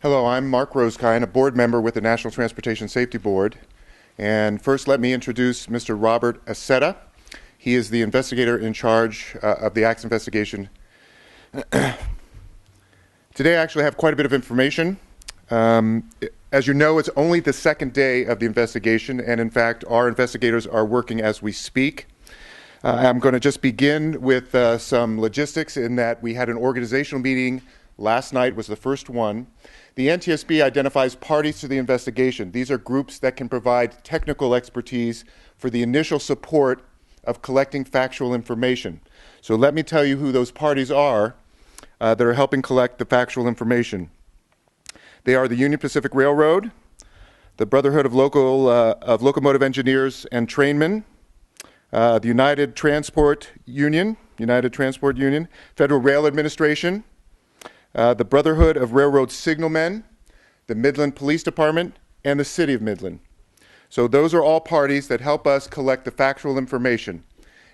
Hello, I'm Mark Rosekind, a board member with the National Transportation Safety Board. And first, let me introduce Mr. Robert Aceta. He is the investigator in charge of the acts investigation. Today, I actually have quite a bit of information. As you know, it's only the second day of the investigation, and in fact, our investigators are working as we speak. I'm going to just begin with some logistics in that we had an organizational meeting last night, was the first one. The NTSB identifies parties to the investigation. These are groups that can provide technical expertise for the initial support of collecting factual information. So let me tell you who those parties are that are helping collect the factual information. They are the Union Pacific Railroad, the Brotherhood of Locomotive Engineers and Trainmen, the United Transport Union, Federal Rail Administration, the Brotherhood of Railroad Signalmen, the Midland Police Department, and the City of Midland. So those are all parties that help us collect the factual information.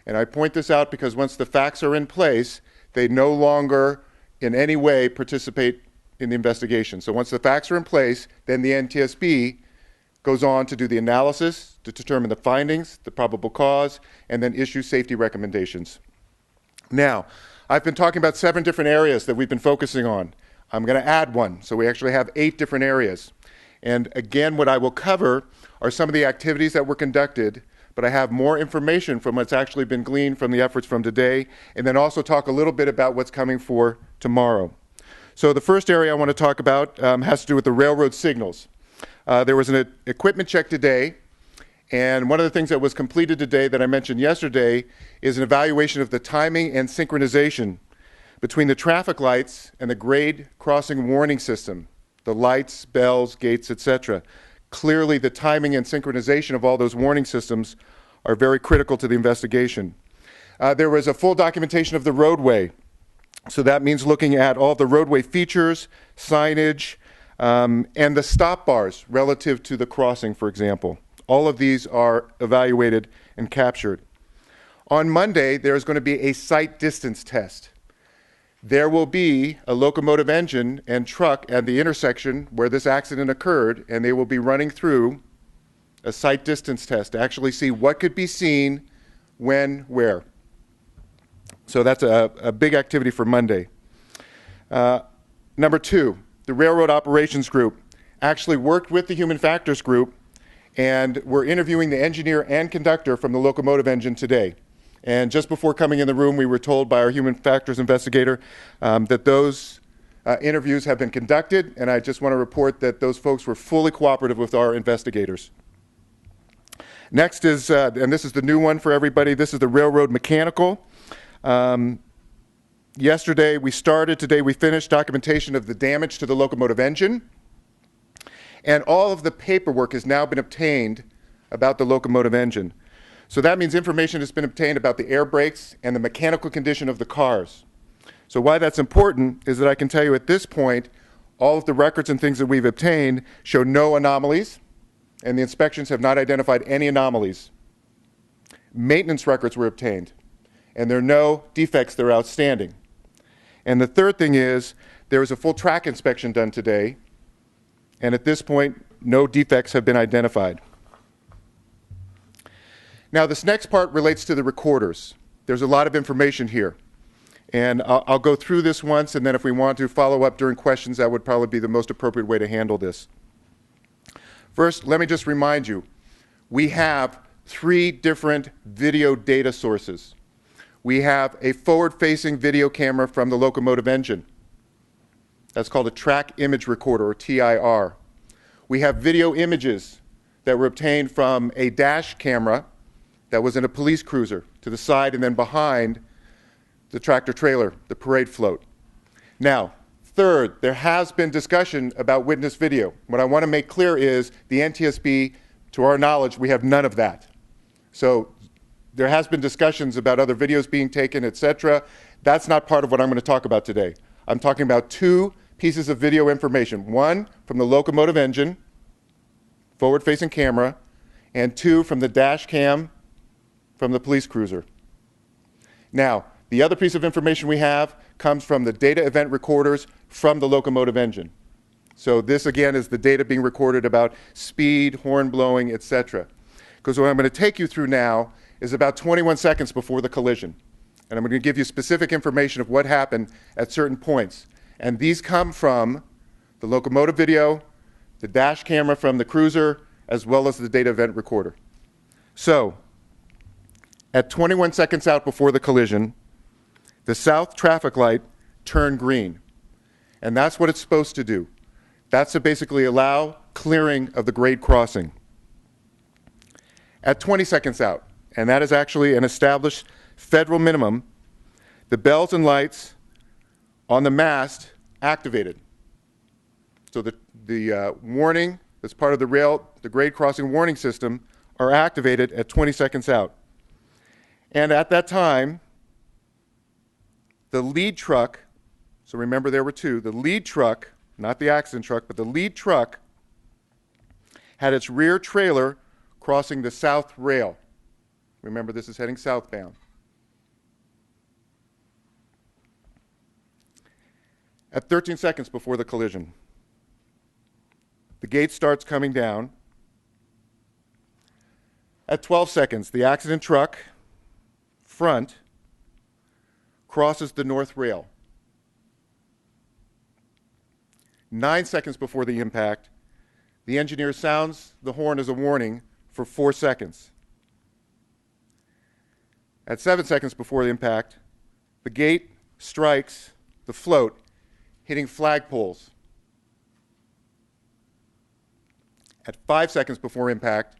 And I point this out because once the facts are in place, they no longer in any way participate in the investigation. So once the facts are in place, then the NTSB goes on to do the analysis, to determine the findings, the probable cause, and then issue safety recommendations. Now, I've been talking about 7 different areas that we've been focusing on. I'm going to add one, so we actually have 8 different areas. And again, what I will cover are some of the activities that were conducted, but I have more information from what's actually been gleaned from the efforts from today, and then also talk a little bit about what's coming for tomorrow. So the first area I want to talk about has to do with the railroad signals. There was an equipment check today, and one of the things that was completed today that I mentioned yesterday is an evaluation of the timing and synchronization between the traffic lights and the grade crossing warning system, the lights, bells, gates, etc. Clearly, the timing and synchronization of all those warning systems are very critical to the investigation. There was a full documentation of the roadway. So that means looking at all the roadway features, signage, and the stop bars relative to the crossing, for example. All of these are evaluated and captured. On Monday, there's going to be a sight distance test. There will be a locomotive engine and truck at the intersection where this accident occurred, and they will be running through a sight distance test to actually see what could be seen, when, where. So that's a big activity for Monday. Number 2, the Railroad Operations Group actually worked with the Human Factors Group, and we're interviewing the engineer and conductor from the locomotive engine today. And just before coming in the room, we were told by our Human Factors investigator that those interviews have been conducted, and I just want to report that those folks were fully cooperative with our investigators. Next is, and this is the new one for everybody, this is the Railroad Mechanical. Yesterday we started, today we finished documentation of the damage to the locomotive engine. And all of the paperwork has now been obtained about the locomotive engine. So that means information has been obtained about the air brakes and the mechanical condition of the cars. So why that's important is that I can tell you at this point, all of the records and things that we've obtained show no anomalies, and the inspections have not identified any anomalies. Maintenance records were obtained, and there are no defects that are outstanding. And the third thing is, there was a full track inspection done today, and at this point, no defects have been identified. Now, this next part relates to the recorders. There's a lot of information here. And I'll go through this once, and then if we want to follow up during questions, that would probably be the most appropriate way to handle this. First, let me just remind you, we have 3 different video data sources. We have a forward-facing video camera from the locomotive engine. That's called a track image recorder, or TIR. We have video images that were obtained from a dash camera that was in a police cruiser to the side and then behind the tractor trailer, the parade float. Now, third, there has been discussion about witness video. What I want to make clear is the NTSB, to our knowledge, we have none of that. So there has been discussions about other videos being taken, etc. That's not part of what I'm going to talk about today. I'm talking about 2 pieces of video information. 1 from the locomotive engine, forward-facing camera, and 2 from the dash cam from the police cruiser. Now, the other piece of information we have comes from the data event recorders from the locomotive engine. So this, again, is the data being recorded about speed, horn blowing, etc. Because what I'm going to take you through now is about 21 seconds before the collision. And I'm going to give you specific information of what happened at certain points. And these come from the locomotive video, the dash camera from the cruiser, as well as the data event recorder. So, at 21 seconds out before the collision, the south traffic light turned green. And that's what it's supposed to do. That's to basically allow clearing of the grade crossing. At 20 seconds out, and that is actually an established federal minimum, the bells and lights on the mast activated. So the warning that's part of the grade crossing warning system are activated at 20 seconds out. And at that time, the lead truck, so remember there were two, the lead truck, not the accident truck, but the lead truck had its rear trailer crossing the south rail. Remember, this is heading southbound. At 13 seconds before the collision, the gate starts coming down. At 12 seconds, the accident truck front crosses the north rail. 9 seconds before the impact, the engineer sounds the horn as a warning for 4 seconds. At 7 seconds before the impact, the gate strikes the float, hitting flagpoles. At 5 seconds before impact,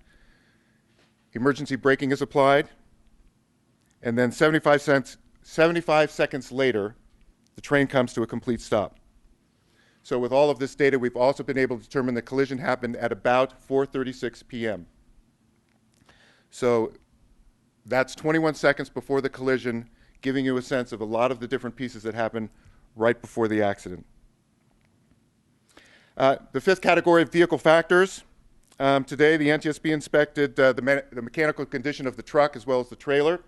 emergency braking is applied, and then 75 seconds later, the train comes to a complete stop. So with all of this data, we've also been able to determine the collision happened at about 4:36 p.m. So that's 21 seconds before the collision, giving you a sense of a lot of the different pieces that happened right before the accident. The fifth category of vehicle factors. Today, the NTSB inspected the mechanical condition of the truck as well as the trailer.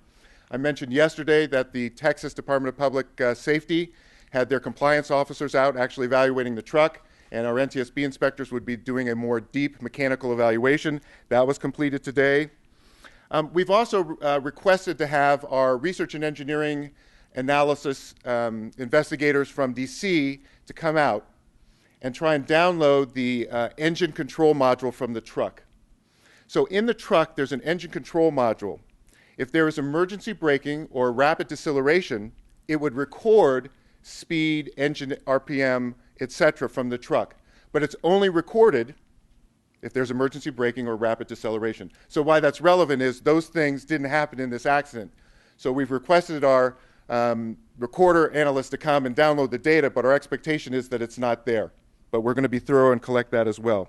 I mentioned yesterday that the Texas Department of Public Safety had their compliance officers out actually evaluating the truck, and our NTSB inspectors would be doing a more deep mechanical evaluation. That was completed today. We've also requested to have our research and engineering analysis investigators from DC to come out and try and download the engine control module from the truck. So in the truck, there's an engine control module. If there is emergency braking or rapid deceleration, it would record speed, engine RPM, etc. from the truck. But it's only recorded if there's emergency braking or rapid deceleration. So why that's relevant is those things didn't happen in this accident. So we've requested our recorder analyst to come and download the data, but our expectation is that it's not there. But we're going to be thorough and collect that as well.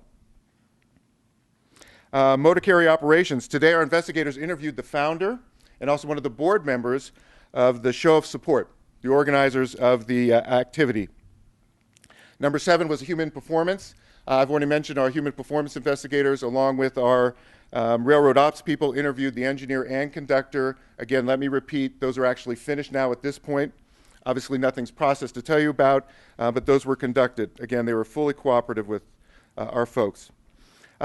Motor carrier operations. Today our investigators interviewed the founder and also one of the board members of the Show of Support, the organizers of the activity. Number 7 was human performance. I've already mentioned our human performance investigators along with our railroad ops people interviewed the engineer and conductor. Again, let me repeat, those are actually finished now at this point. Obviously nothing's processed to tell you about, but those were conducted. Again, they were fully cooperative with our folks.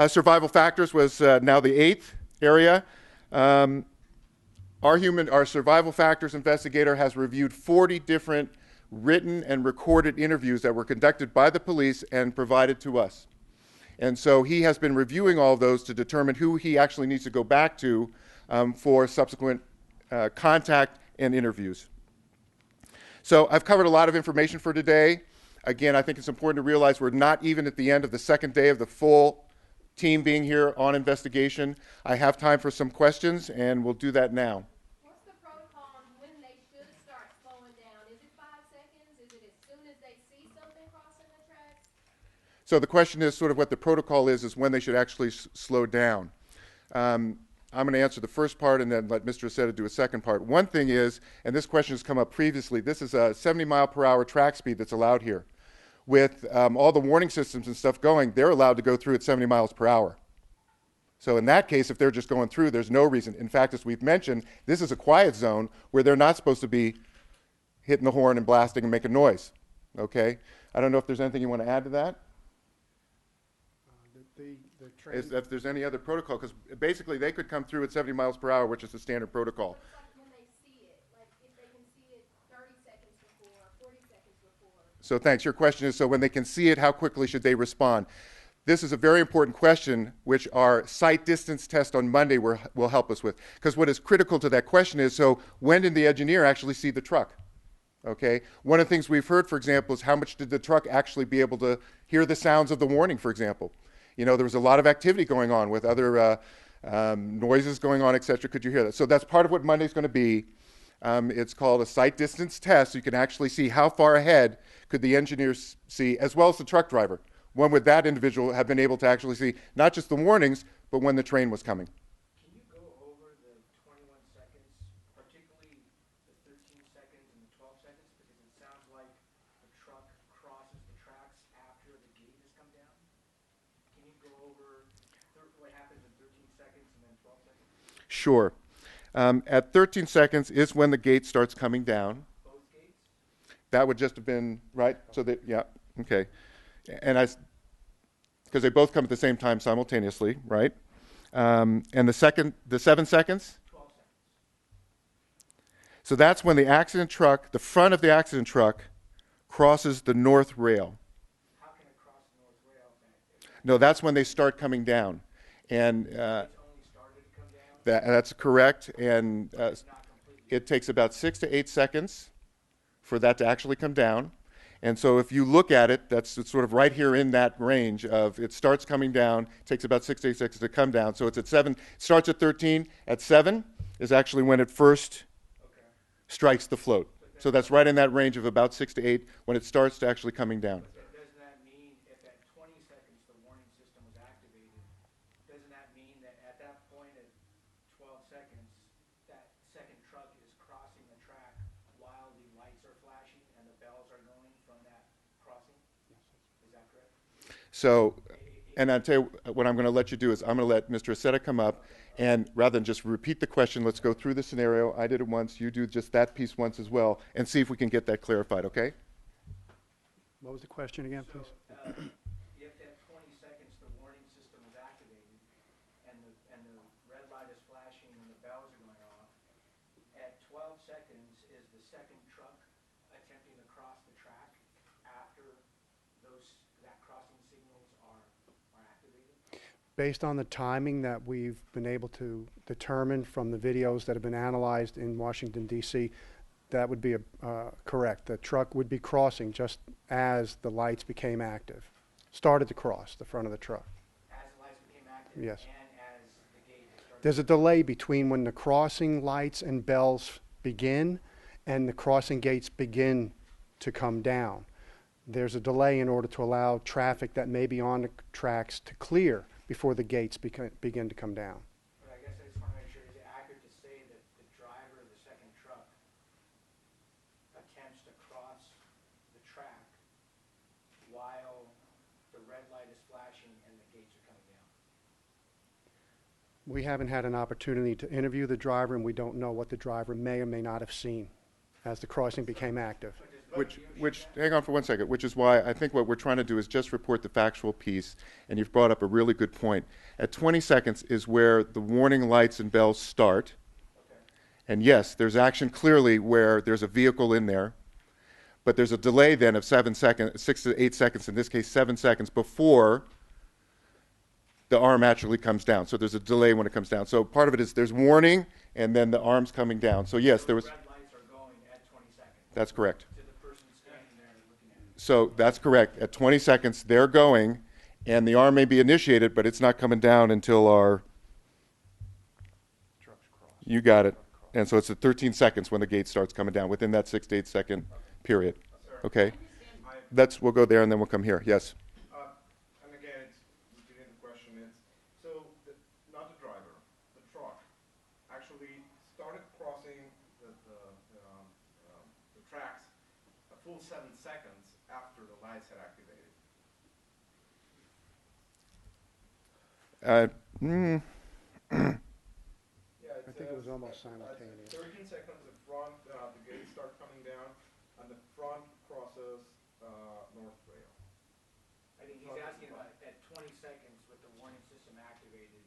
Survival factors was now the 8th area. Our survival factors investigator has reviewed 40 different written and recorded interviews that were conducted by the police and provided to us. And so he has been reviewing all of those to determine who he actually needs to go back to for subsequent contact and interviews. So I've covered a lot of information for today. Again, I think it's important to realize we're not even at the end of the second day of the full team being here on investigation. I have time for some questions, and we'll do that now. What's the protocol on when they should start slowing down? Is it 5 seconds? Is it as soon as they see something crossing the tracks? So the question is sort of what the protocol is when they should actually slow down. I'm going to answer the first part and then let Mr. Aceta do a second part. One thing is, and this question has come up previously, this is a 70-mile-per-hour track speed that's allowed here. With all the warning systems and stuff going, they're allowed to go through at 70 miles per hour. So in that case, if they're just going through, there's no reason. In fact, as we've mentioned, this is a quiet zone where they're not supposed to be hitting the horn and blasting and making noise. Okay? I don't know if there's anything you want to add to that? the train. is if there's any other protocol, because basically they could come through at 70 miles per hour, which is the standard protocol. It's like when they see it, like if they can see it 30 seconds before, 40 seconds before. So thanks. Your question is, so when they can see it, how quickly should they respond? This is a very important question, which our sight distance test on Monday will help us with. Because what is critical to that question is, so when did the engineer actually see the truck? Okay. One of the things we've heard, for example, is how much did the truck actually be able to hear the sounds of the warning, for example? You know, there was a lot of activity going on with other noises going on, et cetera. Could you hear that? So that's part of what Monday's going to be. It's called a sight distance test. So you can actually see how far ahead could the engineers see, as well as the truck driver. When would that individual have been able to actually see not just the warnings, but when the train was coming? Can you go over the 21 seconds, particularly the 13 seconds and the 12 seconds? Because it sounds like the truck crosses the tracks after the gate has come down. Can you go over what happens in 13 seconds and then 12 seconds? Sure. At 13 seconds is when the gate starts coming down. Both gates? That would just have been, right? So that, yeah, okay. And because they both come at the same time simultaneously, right? And the 7 seconds? 12 seconds. So that's when the accident truck, the front of the accident truck, crosses the north rail. How can it cross the north rail? No, that's when they start coming down. And It's only started to come down? that's correct. And It's not completely. it takes about 6 to 8 seconds for that to actually come down. And so if you look at it, it's sort of right here in that range of it starts coming down, takes about 6 to 8 seconds to come down. So it's at 7, starts at 13. At 7 is actually when it first Okay. strikes the float. So that's right in that range of about 6 to 8 when it starts to actually coming down. Doesn't that mean if at 20 seconds the warning system was activated, doesn't that mean that at that point at 12 seconds, that second truck is crossing the track while the lights are flashing and the bells are going from that crossing? Is that correct? So, and I'll tell you what I'm going to let you do is I'm going to let Mr. Aceta come up, and rather than just repeat the question, let's go through the scenario. I did it once, you do just that piece once as well, and see if we can get that clarified, okay? What was the question again, please? If at 20 seconds the warning system is activated and the red light is flashing and the bells are going off, at 12 seconds is the second truck attempting to cross the track after that crossing signals are activated? Based on the timing that we've been able to determine from the videos that have been analyzed in Washington, D.C., that would be correct. The truck would be crossing just as the lights became active. Started to cross the front of the truck. As the lights became active? Yes. And as the gate started? There's a delay between when the crossing lights and bells begin and the crossing gates begin to come down. There's a delay in order to allow traffic that may be on the tracks to clear before the gates begin to come down. But I guess I just want to make sure, is it accurate to say that the driver of the second truck attempts to cross the track while the red light is flashing and the gates are coming down? We haven't had an opportunity to interview the driver, and we don't know what the driver may or may not have seen as the crossing became active. Which, hang on for 1 second, which is why I think what we're trying to do is just report the factual piece, and you've brought up a really good point. At 20 seconds is where the warning lights and bells start. Okay. And yes, there's action clearly where there's a vehicle in there, but there's a delay then of 6 to 8 seconds, in this case 7 seconds, before the arm actually comes down. So there's a delay when it comes down. So part of it is there's warning, and then the arm's coming down. So yes, there was. Red lights are going at 20 seconds. That's correct. To the person standing there looking at it. So that's correct. At 20 seconds, they're going, and the arm may be initiated, but it's not coming down until our. You got it. And so it's at 13 seconds when the gate starts coming down, within that 6 to 8 second period. Okay? We'll go there and then we'll come here. Yes. And again, it's repeating the question. Not the driver, the truck actually started crossing the tracks a full 7 seconds after the lights had activated. Yeah, I think it was almost simultaneous. 13 seconds, the front, the gates start coming down, and the front crosses north rail. I think he's asking about at 20 seconds with the warning system activated,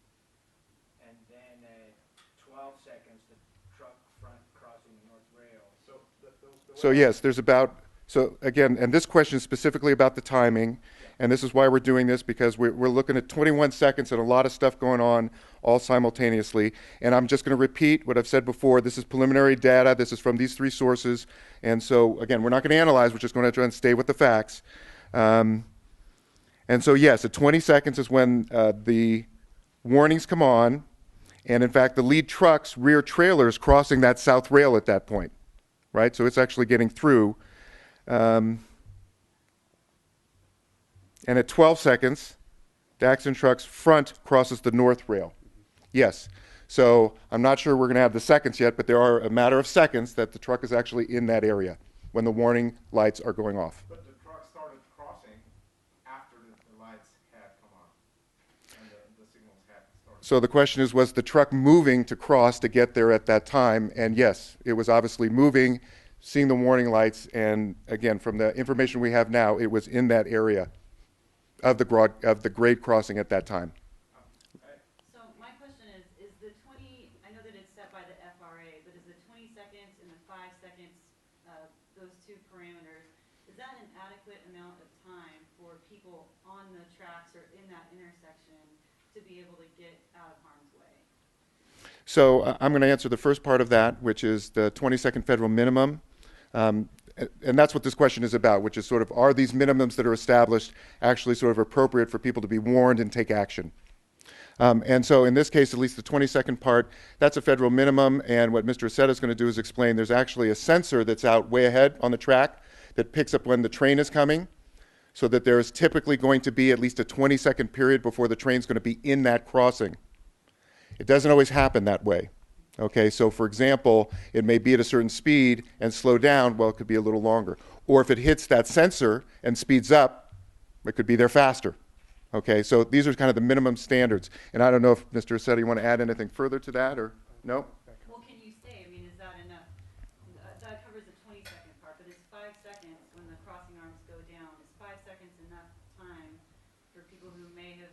and then at 12 seconds, the truck front crossing the north rail. So yes, there's about, so again, and this question is specifically about the timing, and this is why we're doing this, because we're looking at 21 seconds and a lot of stuff going on all simultaneously. And I'm just going to repeat what I've said before. This is preliminary data. This is from these three sources. And so, again, we're not going to analyze. We're just going to try and stay with the facts. And so, yes, at 20 seconds is when the warnings come on. And, in fact, the lead truck's rear trailer is crossing that south rail at that point, right? So it's actually getting through. And at 12 seconds, the accident truck's front crosses the north rail. Yes. So I'm not sure we're going to have the seconds yet, but there are a matter of seconds that the truck is actually in that area when the warning lights are going off. But the truck started crossing after the lights had come on and the signals had started. So the question is, was the truck moving to cross to get there at that time? And yes, it was obviously moving, seeing the warning lights, and again, from the information we have now, it was in that area of the grade crossing at that time. So my question is the 20, I know that it's set by the FRA, but is the 20 seconds and the 5 seconds, those two parameters, is that an adequate amount of time for people on the tracks or in that intersection to be able to get out of harm's way? So I'm going to answer the first part of that, which is the 20-second federal minimum. And that's what this question is about, which is sort of, are these minimums that are established actually sort of appropriate for people to be warned and take action? And so in this case, at least the 20-second part, that's a federal minimum. And what Mr. Aceta is going to do is explain there's actually a sensor that's out way ahead on the track that picks up when the train is coming, so that there is typically going to be at least a 20-second period before the train's going to be in that crossing. It doesn't always happen that way. Okay, so for example, it may be at a certain speed and slow down, well, it could be a little longer. Or if it hits that sensor and speeds up, it could be there faster. Okay, so these are kind of the minimum standards. And I don't know if Mr. Aceta, you want to add anything further to that, or no? Well, can you say, I mean, is that enough? That covers the 20-second part, but it's 5 seconds when the crossing arms go down. Is 5 seconds enough time for people who may have,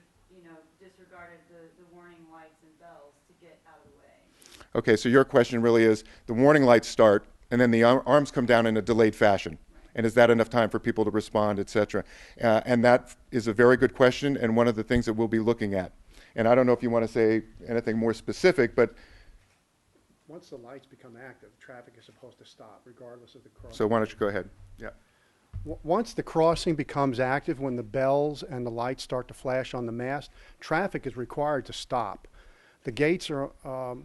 disregarded the warning lights and bells to get out of the way? Okay, so your question really is, the warning lights start, and then the arms come down in a delayed fashion. And is that enough time for people to respond, et cetera? And that is a very good question, and one of the things that we'll be looking at. And I don't know if you want to say anything more specific, but... Once the lights become active, traffic is supposed to stop, regardless of the crossing. So why don't you go ahead? Yeah. Once the crossing becomes active, when the bells and the lights start to flash on the mast, traffic is required to stop. The gates are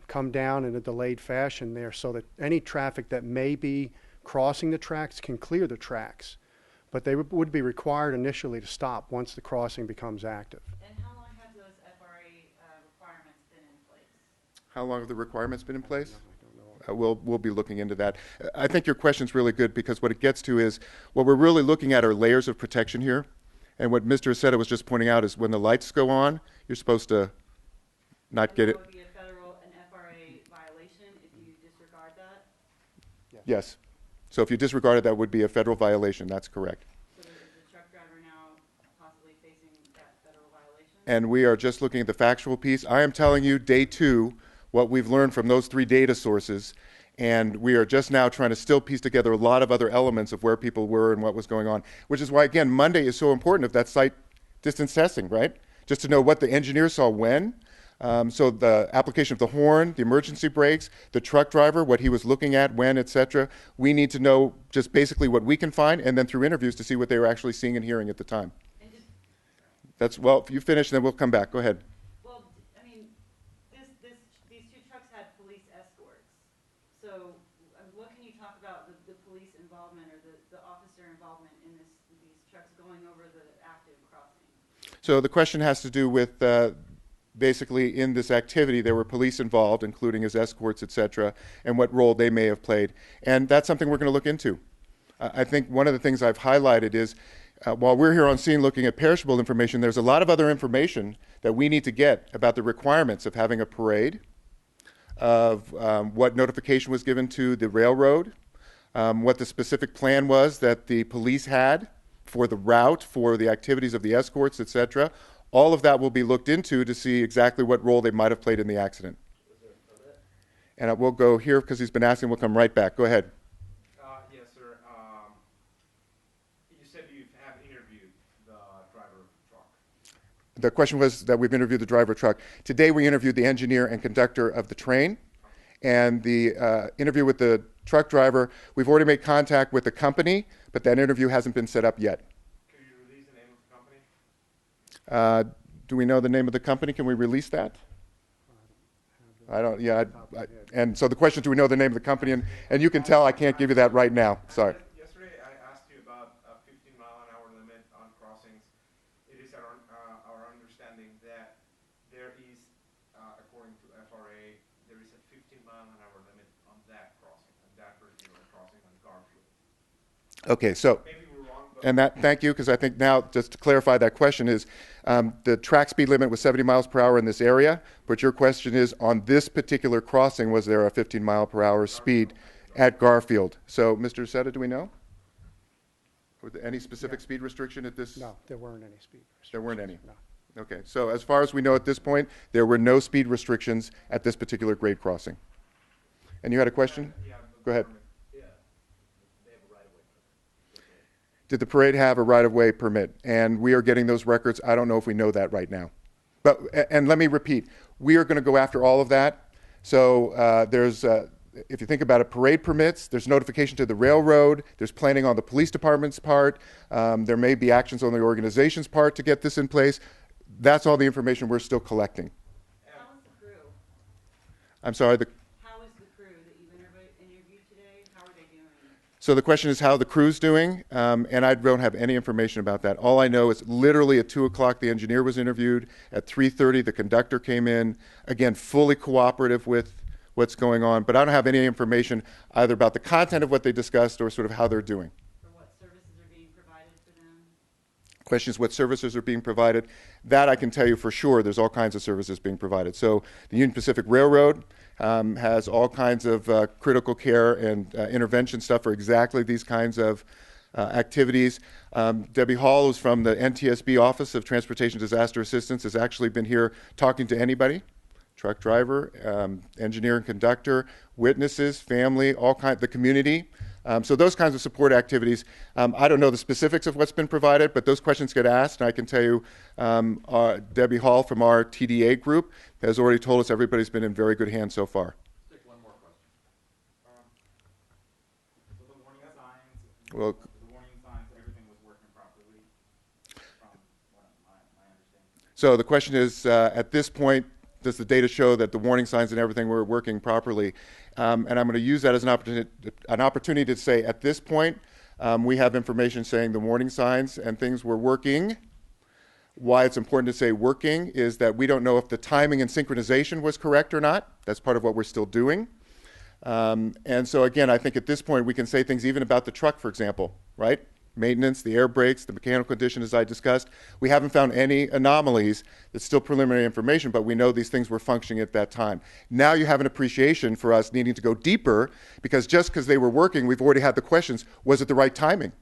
come down in a delayed fashion there, so that any traffic that may be crossing the tracks can clear the tracks. But they would be required initially to stop once the crossing becomes active. And how long have those FRA requirements been in place? How long have the requirements been in place? We'll be looking into that. I think your question's really good, because what it gets to is, what we're really looking at are layers of protection here. And what Mr. Aceta was just pointing out is when the lights go on, you're supposed to not get it. Would be an FRA violation if you disregard that? Yes. So if you disregarded, that would be a federal violation. That's correct. So is the truck driver now possibly facing that federal violation? And we are just looking at the factual piece. I am telling you, day 2, what we've learned from those 3 data sources, and we are just now trying to still piece together a lot of other elements of where people were and what was going on, which is why, again, Monday is so important, if that site distance testing, right? Just to know what the engineer saw when. So the application of the horn, the emergency brakes, the truck driver, what he was looking at, when, et cetera. We need to know just basically what we can find, and then through interviews to see what they were actually seeing and hearing at the time. That's, well, if you finish, then we'll come back. Go ahead. Well, I mean, these 2 trucks had police escorts. So what can you talk about the police involvement or the officer involvement in these trucks going over the active crossing? So the question has to do with basically in this activity there were police involved, including as escorts, et cetera, and what role they may have played. And that's something we're going to look into. I think one of the things I've highlighted is while we're here on scene looking at perishable information, there's a lot of other information that we need to get about the requirements of having a parade, of what notification was given to the railroad, what the specific plan was that the police had for the route, for the activities of the escorts, et cetera. All of that will be looked into to see exactly what role they might have played in the accident. And we'll go here because he's been asking. We'll come right back. Go ahead. Yes, sir. You said you have interviewed the driver of the truck. The question was that we've interviewed the driver of the truck. Today we interviewed the engineer and conductor of the train. And the interview with the truck driver, we've already made contact with the company, but that interview hasn't been set up yet. Can you release the name of the company? Do we know the name of the company? Can we release that? I don't, yeah. And so the question, do we know the name of the company? And you can tell I can't give you that right now. Sorry. Yesterday I asked you about a 15-mile-an-hour limit on crossings. It is our understanding that there is, according to FRA, there is a 15-mile-an-hour limit on that crossing, on that particular crossing on Garfield. Okay, so. Maybe we're wrong, but And that, thank you, because I think now, just to clarify that question is, the track speed limit was 70 miles per hour in this area, but your question is, on this particular crossing, was there a 15 mile per hour speed at Garfield? So, Mr. Seta, do we know? Was there any specific speed restriction at this? No, there weren't any speed restrictions. There weren't any? No. Okay, so as far as we know at this point, there were no speed restrictions at this particular grade crossing. And you had a question? yeah, Go ahead. yeah, they have a right-of-way. Did the parade have a right-of-way permit? And we are getting those records. I don't know if we know that right now. But, and let me repeat, we are going to go after all of that. So there's, if you think about it, parade permits, there's notification to the railroad, there's planning on the police department's part, there may be actions on the organization's part to get this in place. That's all the information we're still collecting. How is the crew? I'm sorry, How is the crew that you've interviewed today? How are they doing? so the question is how the crew's doing, and I don't have any information about that. All I know is literally at 2 o'clock the engineer was interviewed, at 3:30 the conductor came in, again fully cooperative with what's going on, but I don't have any information either about the content of what they discussed or sort of how they're doing. Or what services are being provided for them? Question is what services are being provided. That I can tell you for sure, there's all kinds of services being provided. So the Union Pacific Railroad has all kinds of critical care and intervention stuff for exactly these kinds of activities. Debbie Hall, who's from the NTSB Office of Transportation Disaster Assistance, has actually been here talking to anybody, truck driver, engineer and conductor, witnesses, family, all kinds, the community. So those kinds of support activities. I don't know the specifics of what's been provided, but those questions get asked, and I can tell you Debbie Hall from our TDA group has already told us everybody's been in very good hands so far. Take one more question. So the warning signs, Well, everything was working properly from what my understanding. so the question is, at this point, does the data show that the warning signs and everything were working properly? And I'm going to use that as an opportunity to say, at this point, we have information saying the warning signs and things were working. Why it's important to say working is that we don't know if the timing and synchronization was correct or not. That's part of what we're still doing. And so again, I think at this point we can say things even about the truck, for example, right? Maintenance, the air brakes, the mechanical condition as I discussed. We haven't found any anomalies. It's still preliminary information, but we know these things were functioning at that time. Now you have an appreciation for us needing to go deeper, because just because they were working, we've already had the questions. Was it the right timing?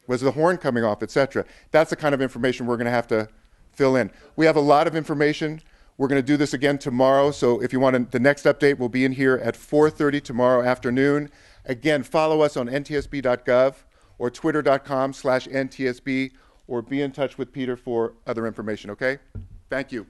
Was the horn coming off, etc.? That's the kind of information we're going to have to fill in. We have a lot of information. We're going to do this again tomorrow, so if you want the next update will be in here at 4:30 tomorrow afternoon. Again, follow us on ntsb.gov or twitter.com/ntsb, or be in touch with Peter for other information, okay? Thank you.